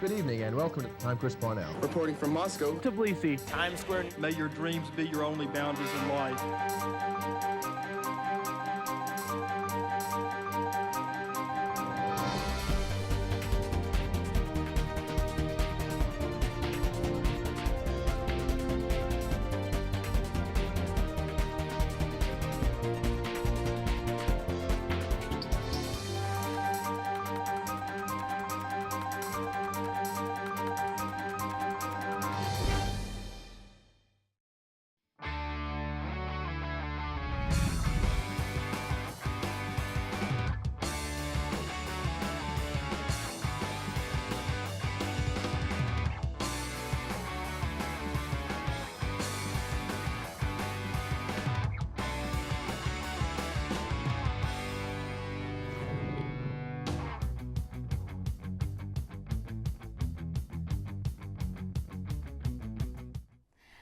Good evening and welcome. I'm Chris Parnell. Reporting from Moscow. Tbilisi. Times Square. May your dreams be your only boundaries in life.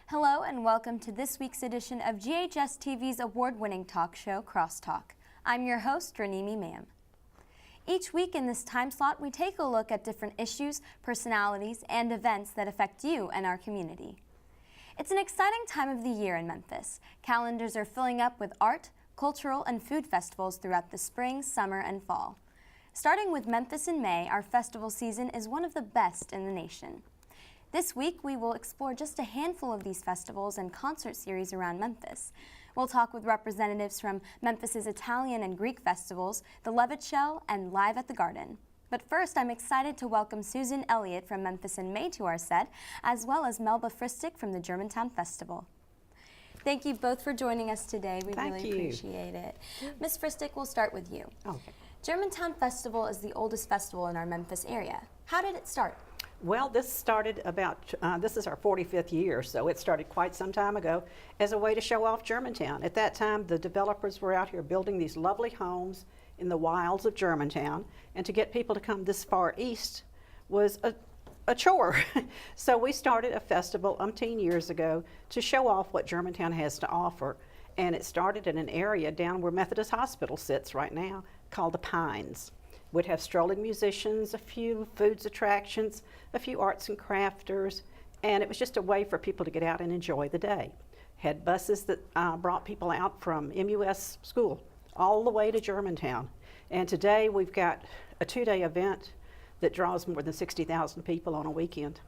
Hello and welcome to this week's edition of GHS-TV's award-winning talk show, Crosstalk. I'm your host, Raneem Imam. Each week in this time slot, we take a look at different issues, personalities, and events that affect you and our community. It's an exciting time of the year in Memphis. Calendars are filling up with art, cultural, and food festivals throughout the spring, summer, and fall. Starting with Memphis in May, our festival season is one of the best in the nation. This week, we will explore just a handful of these festivals and concert series around Memphis. We'll talk with representatives from Memphis's Italian and Greek festivals, the Levitt Shell, and Live at the Garden. But first, I'm excited to welcome Susan Elliott from Memphis in May to our set, as well as Melba Fristic from the Germantown Festival. Thank you both for joining us today. We really appreciate it. Ms. Fristic, we'll start with you. Okay. Germantown Festival is the oldest festival in our Memphis area. How did it start? Well, this started about, this is our 45th year, so it started quite some time ago as a way to show off Germantown. At that time, the developers were out here building these lovely homes in the wilds of Germantown, and to get people to come this far east was a chore. So we started a festival umpteen years ago to show off what Germantown has to offer, and it started in an area down where Methodist Hospital sits right now called the Pines. We'd have strolling musicians, a few foods attractions, a few arts and crafters, and it was just a way for people to get out and enjoy the day. Had buses that brought people out from MUS school all the way to Germantown. And today we've got a 2-day event that draws more than 60,000 people on a weekend.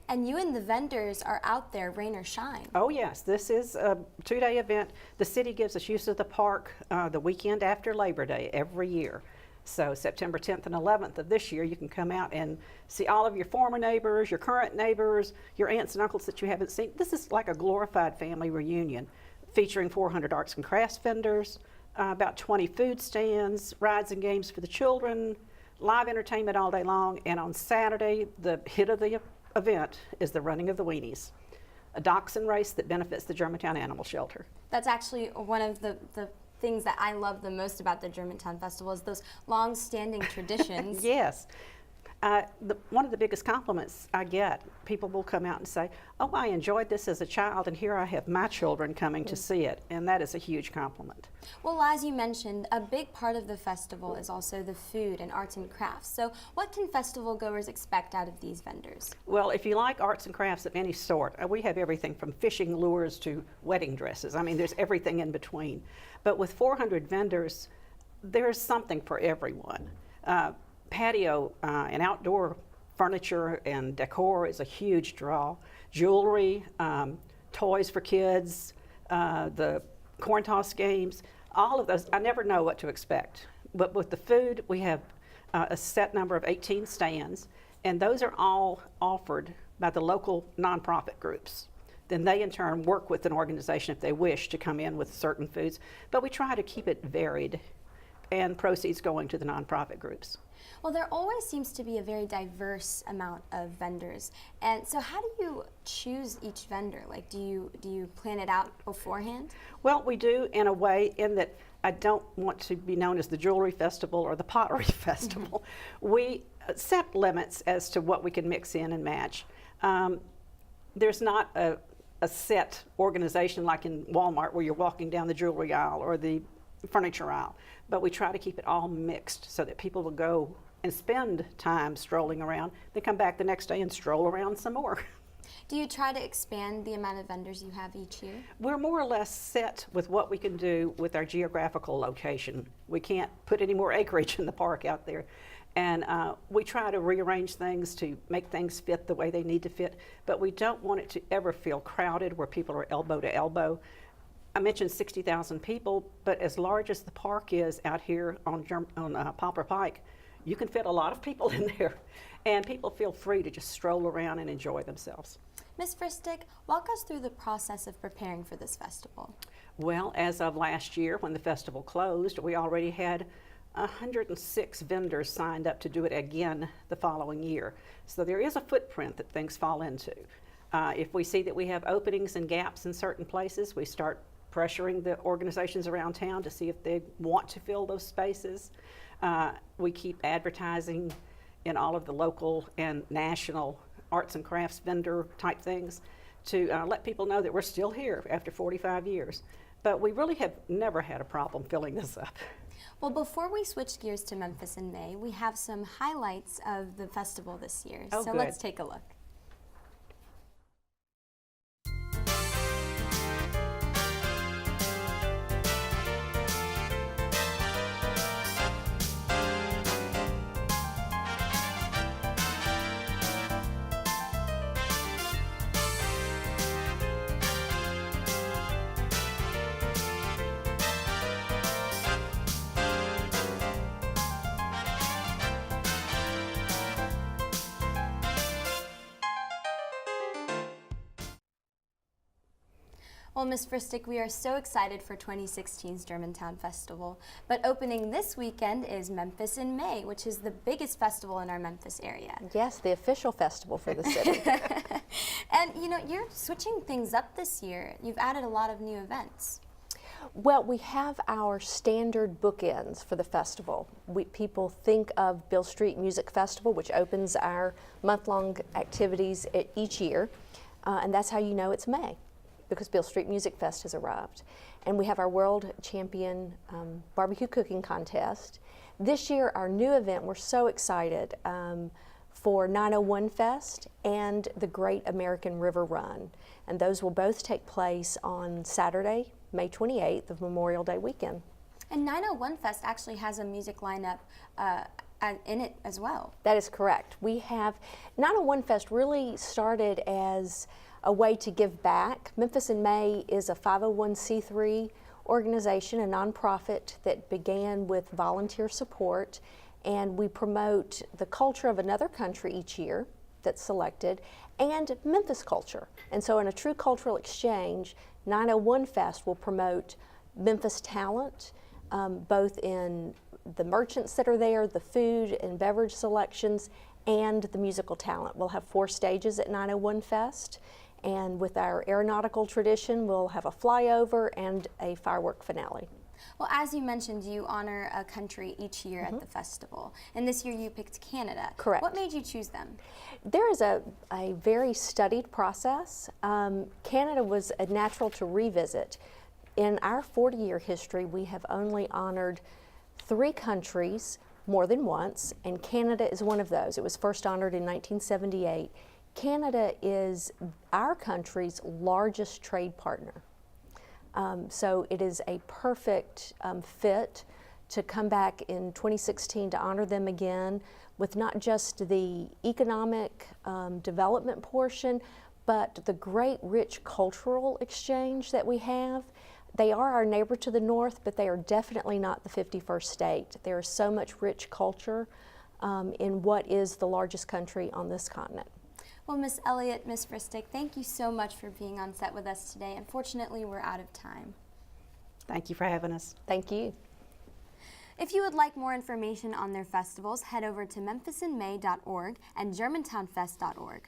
And you and the vendors are out there, rain or shine. Oh yes, this is a 2-day event. The city gives us use of the park the weekend after Labor Day every year. So September 10th and 11th of this year, you can come out and see all of your former neighbors, your current neighbors, your aunts and uncles that you haven't seen. This is like a glorified family reunion featuring 400 arts and crafts vendors, about 20 food stands, rides and games for the children, live entertainment all day long, and on Saturday, the hit of the event is the running of the weenies, a dachshund race that benefits the Germantown Animal Shelter. That's actually one of the things that I love the most about the Germantown Festival is those long-standing traditions. Yes. One of the biggest compliments I get, people will come out and say, oh, I enjoyed this as a child, and here I have my children coming to see it, and that is a huge compliment. Well, as you mentioned, a big part of the festival is also the food and arts and crafts. So what can festival goers expect out of these vendors? Well, if you like arts and crafts of any sort, we have everything from fishing lures to wedding dresses. I mean, there's everything in between. But with 400 vendors, there's something for everyone. Patio and outdoor furniture and decor is a huge draw. Jewelry, toys for kids, the corn toss games, all of those. I never know what to expect. But with the food, we have a set number of 18 stands, and those are all offered by the local nonprofit groups. Then they in turn work with an organization if they wish to come in with certain foods. But we try to keep it varied and proceeds going to the nonprofit groups. Well, there always seems to be a very diverse amount of vendors. And so how do you choose each vendor? Like, do you plan it out beforehand? Well, we do in a way in that I don't want to be known as the Jewelry Festival or the Pottery Festival. We set limits as to what we can mix in and match. There's not a set organization like in Walmart where you're walking down the jewelry aisle or the furniture aisle, but we try to keep it all mixed so that people will go and spend time strolling around, then come back the next day and stroll around some more. Do you try to expand the amount of vendors you have each year? We're more or less set with what we can do with our geographical location. We can't put any more acreage in the park out there. And we try to rearrange things to make things fit the way they need to fit, but we don't want it to ever feel crowded where people are elbow to elbow. I mentioned 60,000 people, but as large as the park is out here on Poplar Pike, you can fit a lot of people in there, and people feel free to just stroll around and enjoy themselves. Ms. Fristic, walk us through the process of preparing for this festival. Well, as of last year when the festival closed, we already had 106 vendors signed up to do it again the following year. So there is a footprint that things fall into. If we see that we have openings and gaps in certain places, we start pressuring the organizations around town to see if they want to fill those spaces. We keep advertising in all of the local and national arts and crafts vendor type things to let people know that we're still here after 45 years. But we really have never had a problem filling this up. Well, before we switch gears to Memphis in May, we have some highlights of the festival this year. Oh, so good. Let's take a look. Well, Ms. Fristic, we are so excited for 2016's Germantown Festival, but opening this weekend is Memphis in May, which is the biggest festival in our Memphis area. Yes, the official festival for the city. And you know, you're switching things up this year. You've added a lot of new events. Well, we have our standard bookends for the festival. People think of Beale Street Music Festival, which opens our month-long activities each year, and that's how you know it's May, because Beale Street Music Fest has arrived. And we have our World Champion Barbecue Cooking Contest. This year, our new event, we're so excited, for 901 Fest and the Great American River Run. And those will both take place on Saturday, May 28th of Memorial Day weekend. And 901 Fest actually has a music lineup in it as well. That is correct. We have, 901 Fest really started as a way to give back. Memphis in May is a 501c3 organization, a nonprofit that began with volunteer support, and we promote the culture of another country each year that's selected, and Memphis culture. And so in a true cultural exchange, 901 Fest will promote Memphis talent, both in the merchants that are there, the food and beverage selections, and the musical talent. We'll have 4 stages at 901 Fest. And with our aeronautical tradition, we'll have a flyover and a firework finale. Well, as you mentioned, you honor a country each year at the festival. And this year you picked Canada. Correct. What made you choose them? There is a very studied process. Canada was a natural to revisit. In our 40-year history, we have only honored 3 countries more than once, and Canada is one of those. It was first honored in 1978. Canada is our country's largest trade partner. So it is a perfect fit to come back in 2016 to honor them again with not just the economic development portion, but the great rich cultural exchange that we have. They are our neighbor to the north, but they are definitely not the 51st state. There is so much rich culture in what is the largest country on this continent. Well, Miss Elliott, Miss Fristic, thank you so much for being on set with us today. Unfortunately, we're out of time. Thank you for having us. Thank you. If you would like more information on their festivals, head over to memphisinmay.org and germantownfest.org.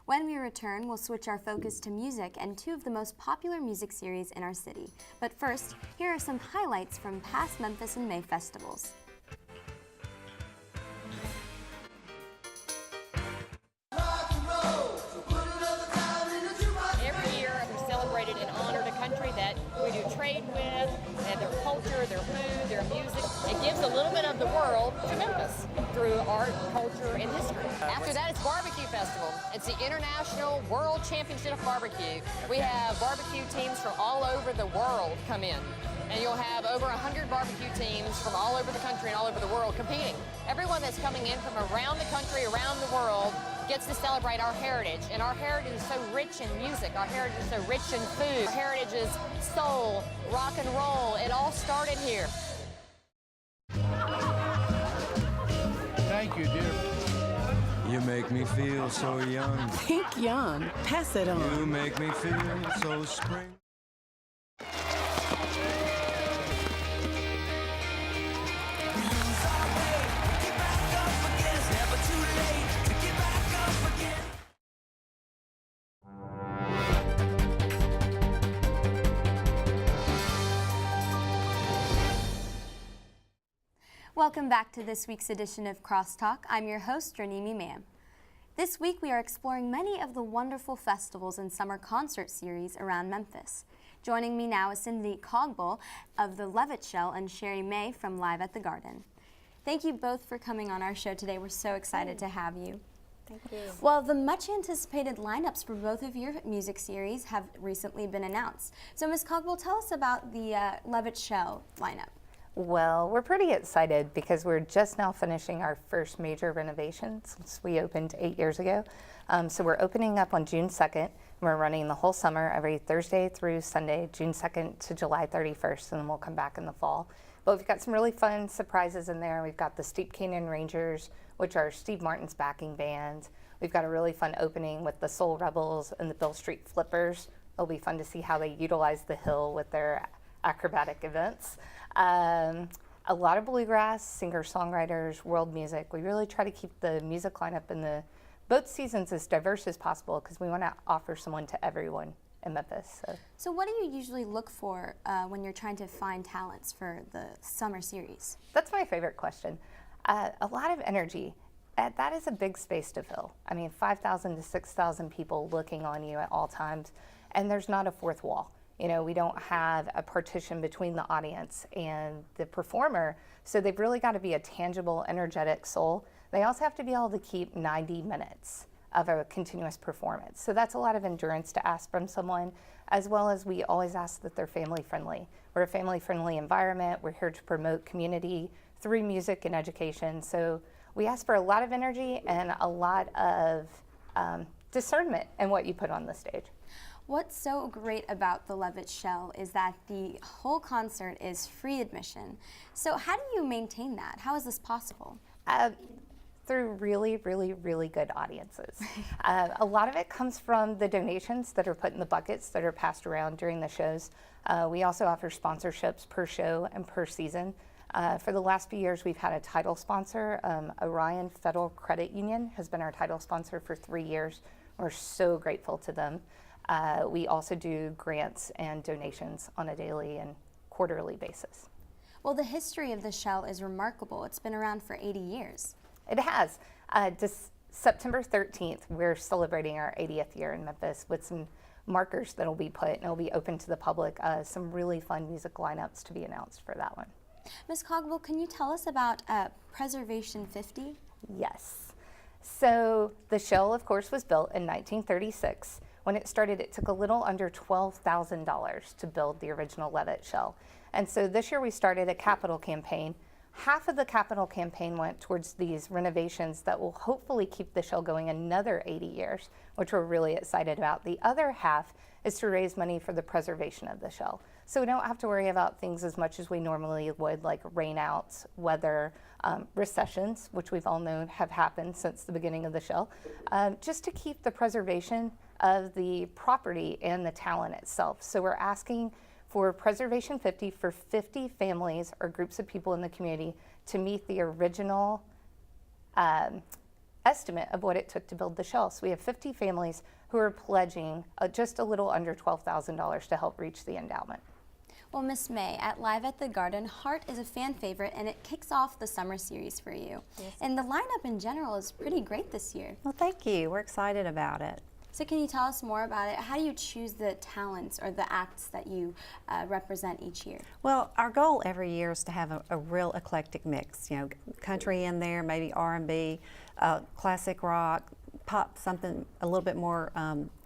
When we return, we'll switch our focus to music and 2 of the most popular music series in our city. But first, here are some highlights from past Memphis in May festivals. Every year we celebrated and honored a country that we do trade with, and their culture, their food, their music. It gives a little bit of the world to Memphis. through art, culture, and history. After that, it's Barbecue Festival. It's the International World Championship of Barbecue. We have barbecue teams from all over the world come in. And you'll have over 100 barbecue teams from all over the country and all over the world competing. Everyone that's coming in from around the country, around the world, gets to celebrate our heritage. And our heritage is so rich in music. Our heritage is so rich in food. Our heritage is soul, rock and roll. It all started here. Thank you, dear. You make me feel so young. Think young. Pass it on. You make me feel so spring. Welcome back to this week's edition of Crosstalk. I'm your host, Raneem Imam. This week we are exploring many of the wonderful festivals and summer concert series around Memphis. Joining me now is Cindy Cogbull of the Levitt Shell and Sherry May from Live at the Garden. Thank you both for coming on our show today. We're so excited to have you. Thank you. Well, the much anticipated lineups for both of your music series have recently been announced. So Ms. Cogbull, tell us about the Levitt Shell lineup. Well, we're pretty excited because we're just now finishing our first major renovation since we opened 8 years ago. So we're opening up on June 2nd, and we're running the whole summer every Thursday through Sunday, June 2nd to July 31st, and then we'll come back in the fall. But we've got some really fun surprises in there. We've got the Steep Canyon Rangers, which are Steve Martin's backing band. We've got a really fun opening with the Soul Rebels and the Bill Street Flippers. It'll be fun to see how they utilize the hill with their acrobatic events. A lot of bluegrass, singer-songwriters, world music. We really try to keep the music lineup in both seasons as diverse as possible because we want to offer someone to everyone in Memphis. So what do you usually look for when you're trying to find talents for the summer series? That's my favorite question. A lot of energy. That is a big space to fill. I mean, 5,000 to 6,000 people looking on you at all times, and there's not a fourth wall. You know, we don't have a partition between the audience and the performer, so they've really got to be a tangible, energetic soul. They also have to be able to keep 90 minutes of a continuous performance. So that's a lot of endurance to ask from someone, as well as we always ask that they're family friendly. We're a family friendly environment. We're here to promote community through music and education. So we ask for a lot of energy and a lot of discernment in what you put on the stage. What's so great about the Levitt Shell is that the whole concert is free admission. So how do you maintain that? How is this possible? Through really, really, really good audiences. A lot of it comes from the donations that are put in the buckets that are passed around during the shows. We also offer sponsorships per show and per season. For the last few years, we've had a title sponsor. Orion Federal Credit Union has been our title sponsor for 3 years. We're so grateful to them. We also do grants and donations on a daily and quarterly basis. Well, the history of the Shell is remarkable. It's been around for 80 years. It has. September 13th, we're celebrating our 80th year in Memphis with some markers that will be put and it'll be open to the public. Some really fun music lineups to be announced for that one. Ms. Cogbull, can you tell us about Preservation 50? Yes. So the Shell, of course, was built in 1936. When it started, it took a little under $12,000 to build the original Levitt Shell. And so this year we started a capital campaign. Half of the capital campaign went towards these renovations that will hopefully keep the Shell going another 80 years, which we're really excited about. The other half is to raise money for the preservation of the Shell. So we don't have to worry about things as much as we normally would, like rainouts, weather, recessions, which we've all known have happened since the beginning of the Shell, just to keep the preservation of the property and the talent itself. So we're asking for Preservation 50 for 50 families or groups of people in the community to meet the original estimate of what it took to build the Shell. So we have 50 families who are pledging just a little under $12,000 to help reach the endowment. Well, Miss May, at Live at the Garden, Heart is a fan favorite and it kicks off the summer series for you. Yes. And the lineup in general is pretty great this year. Well, thank you. We're excited about it. So can you tell us more about it? How do you choose the talents or the acts that you represent each year? Well, our goal every year is to have a real eclectic mix. You know, country in there, maybe R&B, classic rock, pop, something a little bit more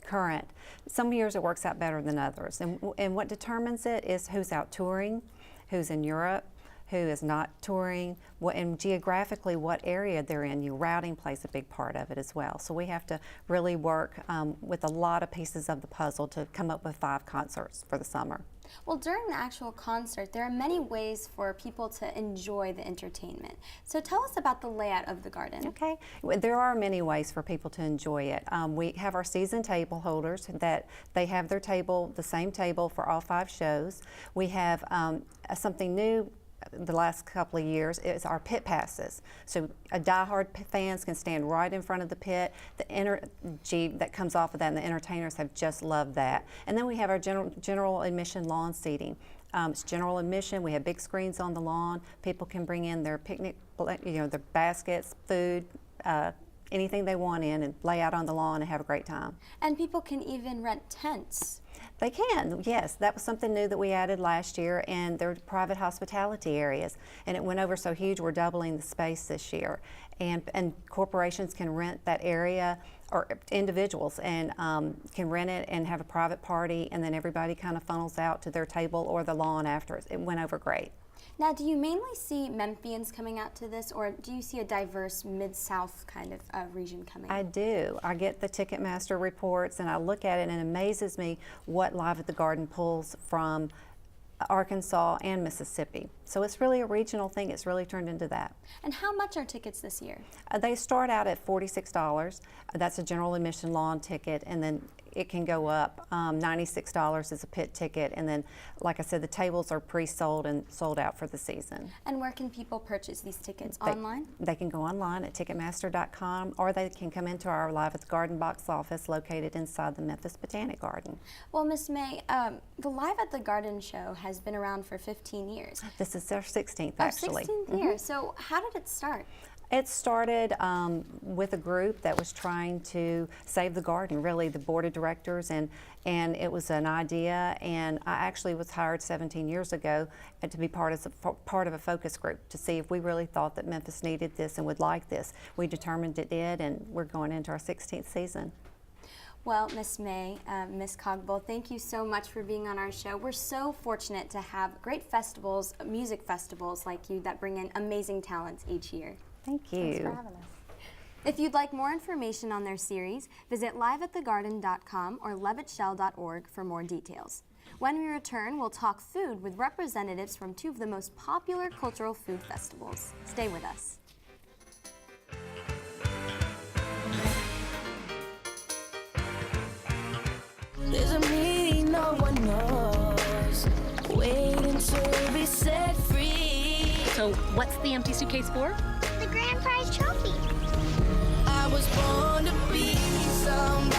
current. Some years it works out better than others. And what determines it is who's out touring, who's in Europe, who is not touring, and geographically what area they're in. Routing plays a big part of it as well. So we have to really work with a lot of pieces of the puzzle to come up with 5 concerts for the summer. Well, during the actual concert, there are many ways for people to enjoy the entertainment. So tell us about the layout of the garden. Okay, there are many ways for people to enjoy it. We have our season table holders that they have their table, the same table for all 5 shows. We have something new the last couple of years is our pit passes. So diehard fans can stand right in front of the pit. The energy that comes off of that, and the entertainers have just loved that. And then we have our general admission lawn seating. It's general admission. We have big screens on the lawn. People can bring in their picnic, their baskets, food, anything they want in, and lay out on the lawn and have a great time. And people can even rent tents. They can, yes. That was something new that we added last year, and they're private hospitality areas. And it went over so huge, we're doubling the space this year. And corporations can rent that area, or individuals, and can rent it and have a private party, and then everybody kind of funnels out to their table or the lawn after. It went over great. Now, do you mainly see Memphians coming out to this, or do you see a diverse Mid-South kind of region coming? I do. I get the Ticketmaster reports, and I look at it, and it amazes me what Live at the Garden pulls from Arkansas and Mississippi. So it's really a regional thing. It's really turned into that. And how much are tickets this year? They start out at $46. That's a general admission lawn ticket, and then it can go up. $96 is a pit ticket, and then, like I said, the tables are pre-sold and sold out for the season. And where can people purchase these tickets? Online? They can go online at Ticketmaster.com, or they can come into our Live at the Garden box office located inside the Memphis Botanic Garden. Well, Miss May, the Live at the Garden show has been around for 15 years. This is our 16th, actually. 16th year. So how did it start? It started with a group that was trying to save the garden, really, the board of directors, and it was an idea, and I actually was hired 17 years ago to be part of a focus group to see if we really thought that Memphis needed this and would like this. We determined it did, and we're going into our 16th season. Well, Miss May, Miss Cogbull, thank you so much for being on our show. We're so fortunate to have great festivals, music festivals like you that bring in amazing talents each year. Thank you. Thanks for having us. If you'd like more information on their series, visit liveatthegarden.com or levittshell.org for more details. When we return, we'll talk food with representatives from 2 of the most popular cultural food festivals. Stay with us. There's a meaning no one knows, waiting to be set free. So what's the empty suitcase for? The grand prize trophy. I was born to be somebody.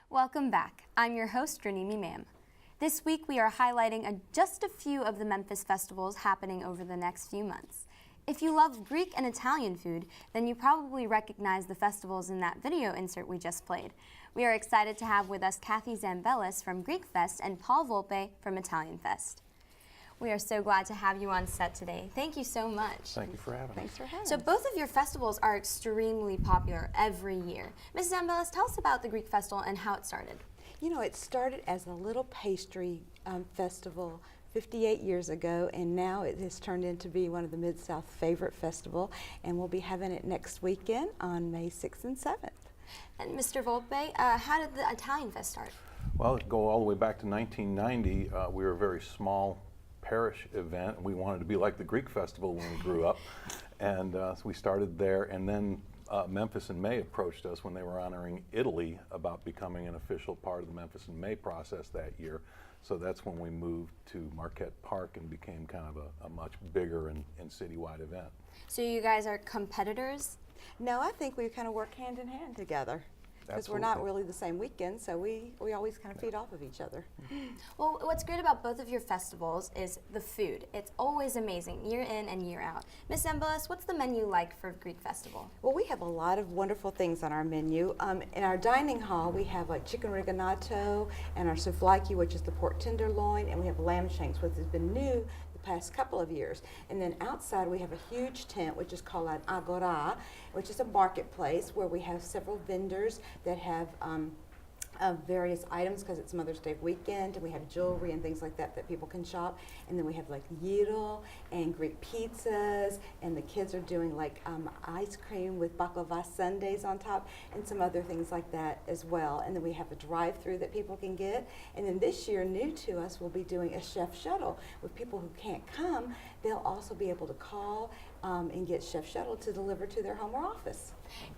Welcome back. I'm your host, Raneem Imam. This week we are highlighting just a few of the Memphis festivals happening over the next few months. If you love Greek and Italian food, then you probably recognize the festivals in that video insert we just played. We are excited to have with us Kathy Zambellis from Greek Fest and Paul Volpe from Italian Fest. We are so glad to have you on set today. Thank you so much. Thank you for having us. Thanks for having us. So both of your festivals are extremely popular every year. Ms. Zambellis, tell us about the Greek Festival and how it started. You know, it started as a little pastry festival 58 years ago, and now it has turned into be one of the Mid-South favorite festival, and we'll be having it next weekend on May 6th and 7th. And Mr. Volpe, how did the Italian Fest start? Well, go all the way back to 1990. We were a very small parish event. We wanted to be like the Greek Festival when we grew up, and so we started there, and then Memphis in May approached us when they were honoring Italy about becoming an official part of the Memphis in May process that year. So that's when we moved to Marquette Park and became kind of a much bigger and citywide event. So you guys are competitors? No, I think we kind of work hand in hand together. Because we're not really the same weekend, so we always kind of feed off of each other. Well, what's great about both of your festivals is the food. It's always amazing, year in and year out. Ms. Zambellis, what's the menu like for Greek Festival? Well, we have a lot of wonderful things on our menu. In our dining hall, we have like chicken riganato and our souvlaki, which is the pork tenderloin, and we have lamb shanks, which has been new the past couple of years. And then outside we have a huge tent, which is called an agora, which is a marketplace where we have several vendors that have various items because it's Mother's Day weekend, and we have jewelry and things like that that people can shop. And then we have like gyro and Greek pizzas, and the kids are doing like ice cream with baklava sundaes on top and some other things like that as well. And then we have a drive-through that people can get. And then this year, new to us, we'll be doing a chef shuttle with people who can't come. They'll also be able to call and get chef shuttle to deliver to their home or office.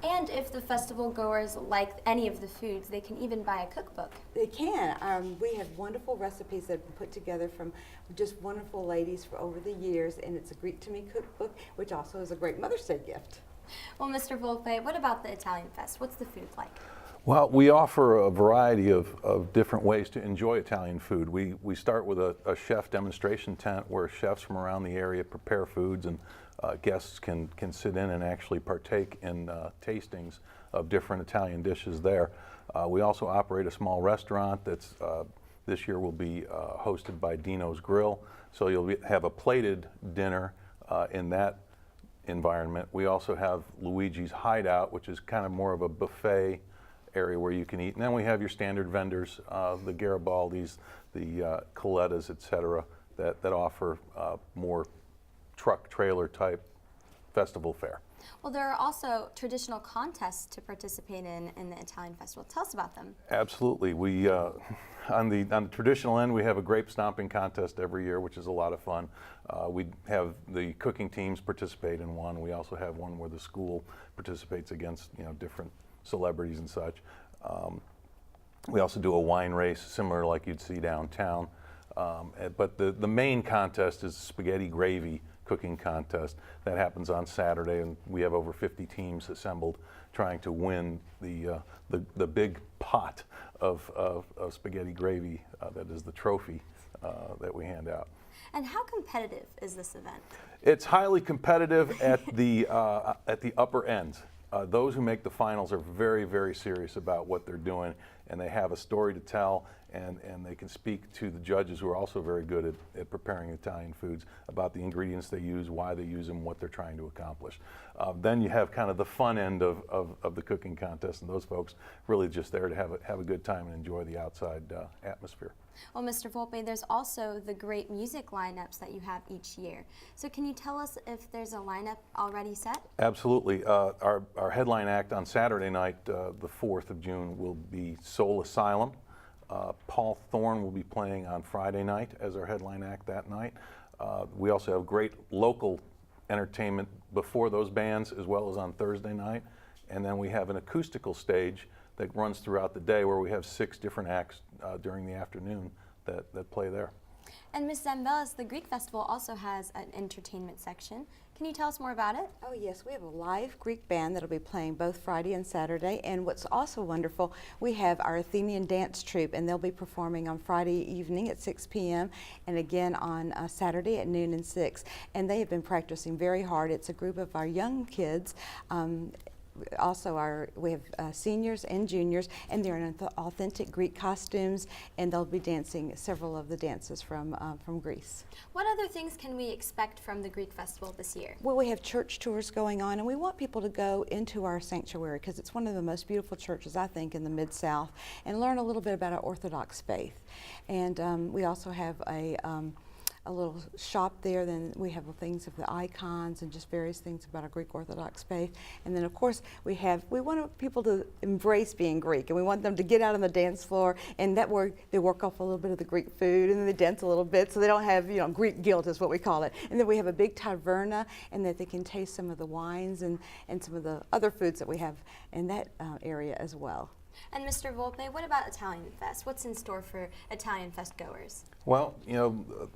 And if the festival goers like any of the foods, they can even buy a cookbook. They can. We have wonderful recipes that have been put together from just wonderful ladies for over the years, and it's a Greek to Me cookbook, which also is a great Mother's Day gift. Well, Mr. Volpe, what about the Italian Fest? What's the food like? Well, we offer a variety of different ways to enjoy Italian food. We start with a chef demonstration tent where chefs from around the area prepare foods, and guests can sit in and actually partake in tastings of different Italian dishes there. We also operate a small restaurant that's this year will be hosted by Dino's Grill, so you'll have a plated dinner in that environment. We also have Luigi's Hideout, which is kind of more of a buffet area where you can eat. And then we have your standard vendors, the Garibaldis, the Colettas, etc., that offer more truck trailer type festival fare. Well, there are also traditional contests to participate in the Italian Festival. Tell us about them. Absolutely. We on the traditional end, we have a grape stomping contest every year, which is a lot of fun. We have the cooking teams participate in one. We also have one where the school participates against different celebrities and such. We also do a wine race, similar like you'd see downtown. But the main contest is spaghetti gravy cooking contest. That happens on Saturday, and we have over 50 teams assembled trying to win the big pot of spaghetti gravy that is the trophy that we hand out. And how competitive is this event? It's highly competitive at the upper ends. Those who make the finals are very, very serious about what they're doing, and they have a story to tell, and they can speak to the judges who are also very good at preparing Italian foods about the ingredients they use, why they use them, what they're trying to accomplish. Then you have kind of the fun end of the cooking contest, and those folks really just there to have a good time and enjoy the outside atmosphere. Well, Mr. Volpe, there's also the great music lineups that you have each year. So can you tell us if there's a lineup already set? Absolutely. Our headline act on Saturday night, the 4th of June, will be Soul Asylum. Paul Thorne will be playing on Friday night as our headline act that night. We also have great local entertainment before those bands as well as on Thursday night. And then we have an acoustical stage that runs throughout the day where we have 6 different acts during the afternoon that play there. And Ms. Zambellis, the Greek Festival also has an entertainment section. Can you tell us more about it? Oh yes, we have a live Greek band that'll be playing both Friday and Saturday, and what's also wonderful, we have our Athenian dance troupe, and they'll be performing on Friday evening at 6 p.m. and again on Saturday at noon and 6. And they have been practicing very hard. It's a group of our young kids. Also, we have seniors and juniors, and they're in authentic Greek costumes, and they'll be dancing several of the dances from Greece. What other things can we expect from the Greek Festival this year? Well, we have church tours going on, and we want people to go into our sanctuary because it's one of the most beautiful churches, I think, in the Mid-South, and learn a little bit about our Orthodox faith. And we also have a little shop there. Then we have things of the icons and just various things about our Greek Orthodox faith. And then of course we want people to embrace being Greek, and we want them to get out on the dance floor, and that way they work off a little bit of the Greek food, and then they dance a little bit so they don't have, Greek guilt is what we call it. And then we have a big taverna, and that they can taste some of the wines and some of the other foods that we have in that area as well. And Mr. Volpe, what about Italian Fest? What's in store for Italian Fest goers? Well,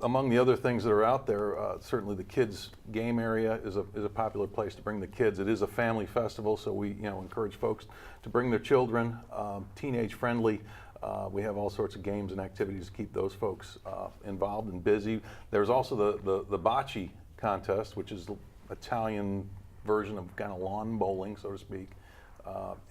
among the other things that are out there, certainly the kids' game area is a popular place to bring the kids. It is a family festival, so we encourage folks to bring their children, teenage friendly. We have all sorts of games and activities to keep those folks involved and busy. There's also the bocce contest, which is the Italian version of kind of lawn bowling, so to speak.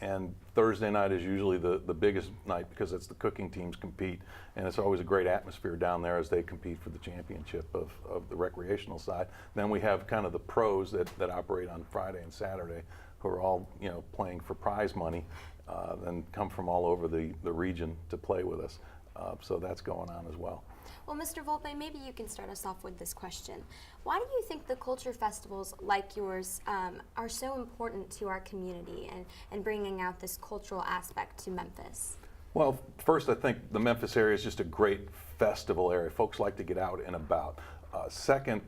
And Thursday night is usually the biggest night because it's the cooking teams compete, and it's always a great atmosphere down there as they compete for the championship of the recreational side. Then we have kind of the pros that operate on Friday and Saturday, who are all playing for prize money, and come from all over the region to play with us. So that's going on as well. Well, Mr. Volpe, maybe you can start us off with this question. Why do you think the culture festivals like yours are so important to our community and bringing out this cultural aspect to Memphis? Well, first, I think the Memphis area is just a great festival area. Folks like to get out and about. Second,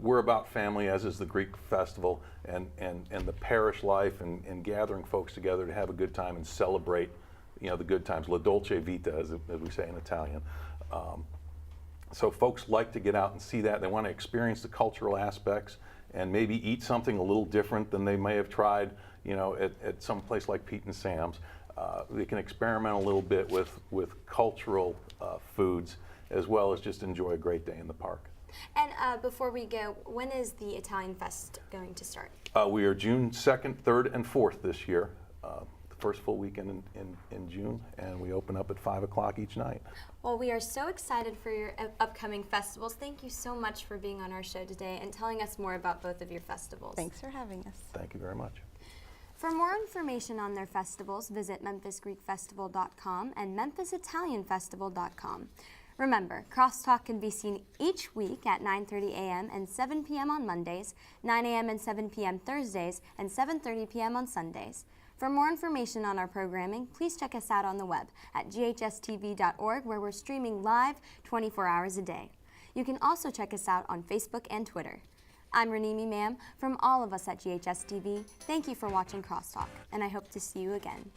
we're about family, as is the Greek festival, and the parish life and gathering folks together to have a good time and celebrate the good times. La dolce vita, as we say in Italian. So folks like to get out and see that. They want to experience the cultural aspects and maybe eat something a little different than they may have tried, at some place like Pete and Sam's. They can experiment a little bit with cultural foods, as well as just enjoy a great day in the park. And before we go, when is the Italian Fest going to start? We are June 2nd, 3rd, and 4th this year. First full weekend in June, and we open up at 5 o'clock each night. Well, we are so excited for your upcoming festivals. Thank you so much for being on our show today and telling us more about both of your festivals. Thanks for having us. Thank you very much. For more information on their festivals, visit memphisgreekfestival.com and memphisitalianfestival.com. Remember, Crosstalk can be seen each week at 9:30 a.m. and 7 p.m. on Mondays, 9 a.m. and 7 p.m. Thursdays, and 7:30 p.m. on Sundays. For more information on our programming, please check us out on the web at GHS-TV.org, where we're streaming live 24 hours a day. You can also check us out on Facebook and Twitter. I'm Raneem Imam. From all of us at GHS-TV, thank you for watching Crosstalk, and I hope to see you again.